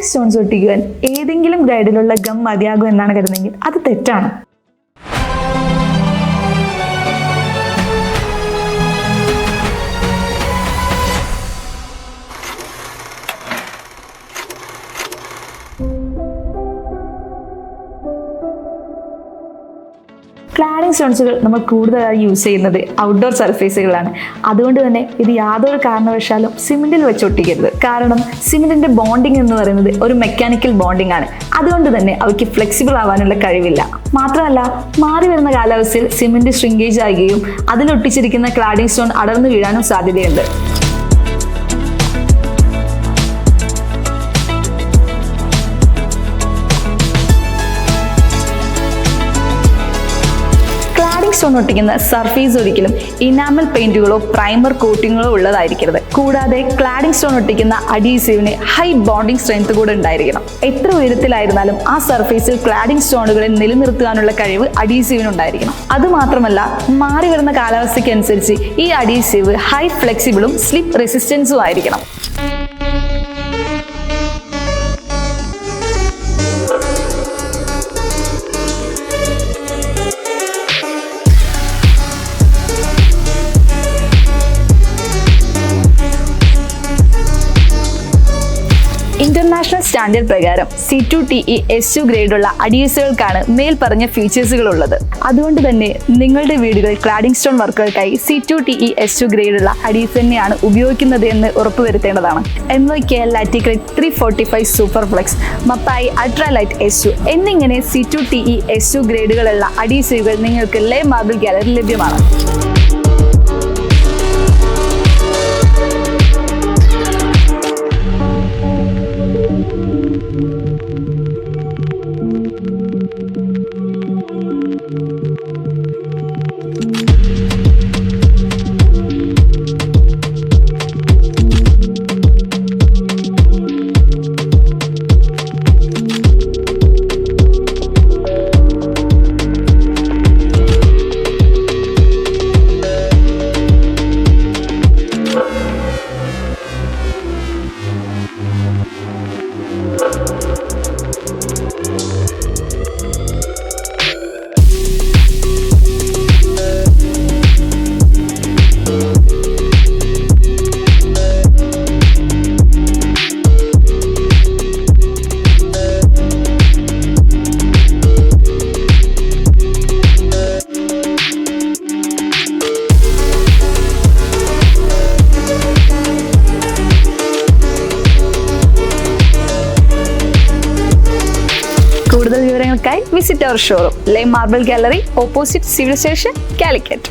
Cladding stones ഒട്ടിക്കുവാൻ ഏതെങ്കിലും ഗ്രേഡിലുള്ള gum മതിയാകും എന്നാണ് കരുതുന്നതെങ്കിൽ അത് തെറ്റാണ്. ക്ലാഡിംഗ് സ്റ്റോൺസുകൾ നമ്മൾ കൂടുതലായി യൂസ് ചെയ്യുന്നത് ഔട്ട്ഡോർ സർഫേസുകളാണ്. അതുകൊണ്ട് തന്നെ ഇത് യാതൊരു കാരണവശാലും സിമെന്റിൽ വെച്ച് ഒട്ടിക്കരുത്. കാരണം സിമെന്റിന്റെ ബോണ്ടിങ് എന്ന് പറയുന്നത് ഒരു മെക്കാനിക്കൽ ബോണ്ടിങ് ആണ്. അതുകൊണ്ട് തന്നെ അവയ്ക്ക് ഫ്ലെക്സിബിൾ ആവാനുള്ള കഴിവില്ല. മാത്രമല്ല, മാറി വരുന്ന കാലാവസ്ഥയിൽ സിമെന്റ് ഷ്രിങ്കേജ് ആകുകയും അതിലൊട്ടിച്ചിരിക്കുന്ന ക്ലാഡിംഗ് സ്റ്റോൺ അടർന്നു വീഴാനും സാധ്യതയുണ്ട്. സ്റ്റോൺ ഒട്ടിക്കുന്ന സർഫേസ് ഒരിക്കലും ഇനാമൽ പെയിന്റുകളോ പ്രൈമർ കോട്ടിങ്ങുകളോ ഉള്ളതായിരിക്കരുത്. കൂടാതെ ക്ലാഡിംഗ് സ്റ്റോൺ ഒട്ടിക്കുന്ന അഡീസീവിന് ഹൈ ബോണ്ടിങ് സ്ട്രെങ്ത് കൂടെ ഉണ്ടായിരിക്കണം. എത്ര ഉയരത്തിലായിരുന്നാലും ആ സർഫേസിൽ ക്ലാഡിംഗ് സ്റ്റോണുകളെ നിലനിർത്താനുള്ള കഴിവ് അഡീസീവിനുണ്ടായിരിക്കണം. അതുമാത്രമല്ല, മാറി വരുന്ന കാലാവസ്ഥയ്ക്ക് അനുസരിച്ച് ഈ അഡീസീവ് ഹൈ ഫ്ലെക്സിബിളും സ്ലിപ്പ് റെസിസ്റ്റൻസും ആയിരിക്കണം. ഇന്റർനാഷണൽ സ്റ്റാൻഡേർഡ് പ്രകാരം C2TES2 ഗ്രേഡുള്ള അഡീസീവുകൾക്കാണ് മേൽപ്പറഞ്ഞ ഫീച്ചേഴ്സുകൾ ഉള്ളത്. അതുകൊണ്ട് തന്നെ നിങ്ങളുടെ വീടുകളിൽ ക്ലാഡിംഗ് സ്റ്റോൺ വർക്കുകൾക്കായി C2TES2 ഗ്രേഡുള്ള അഡീസീവ് തന്നെയാണ് ഉപയോഗിക്കുന്നത് എന്ന് ഉറപ്പുവരുത്തേണ്ടതാണ്. My Laticrete 345 super flex, Mapei ultralight S2 എന്നിങ്ങനെ C2TES2 ഗ്രേഡുകളുള്ള അഡീസീവുകൾ നിങ്ങൾക്ക് ലേ മാർബിൾ ഗാലറി ലഭ്യമാണ്. കൂടുതൽ വിവരങ്ങൾക്കായി visit our showroom, le marble gallery, opposite civil station, Calicut.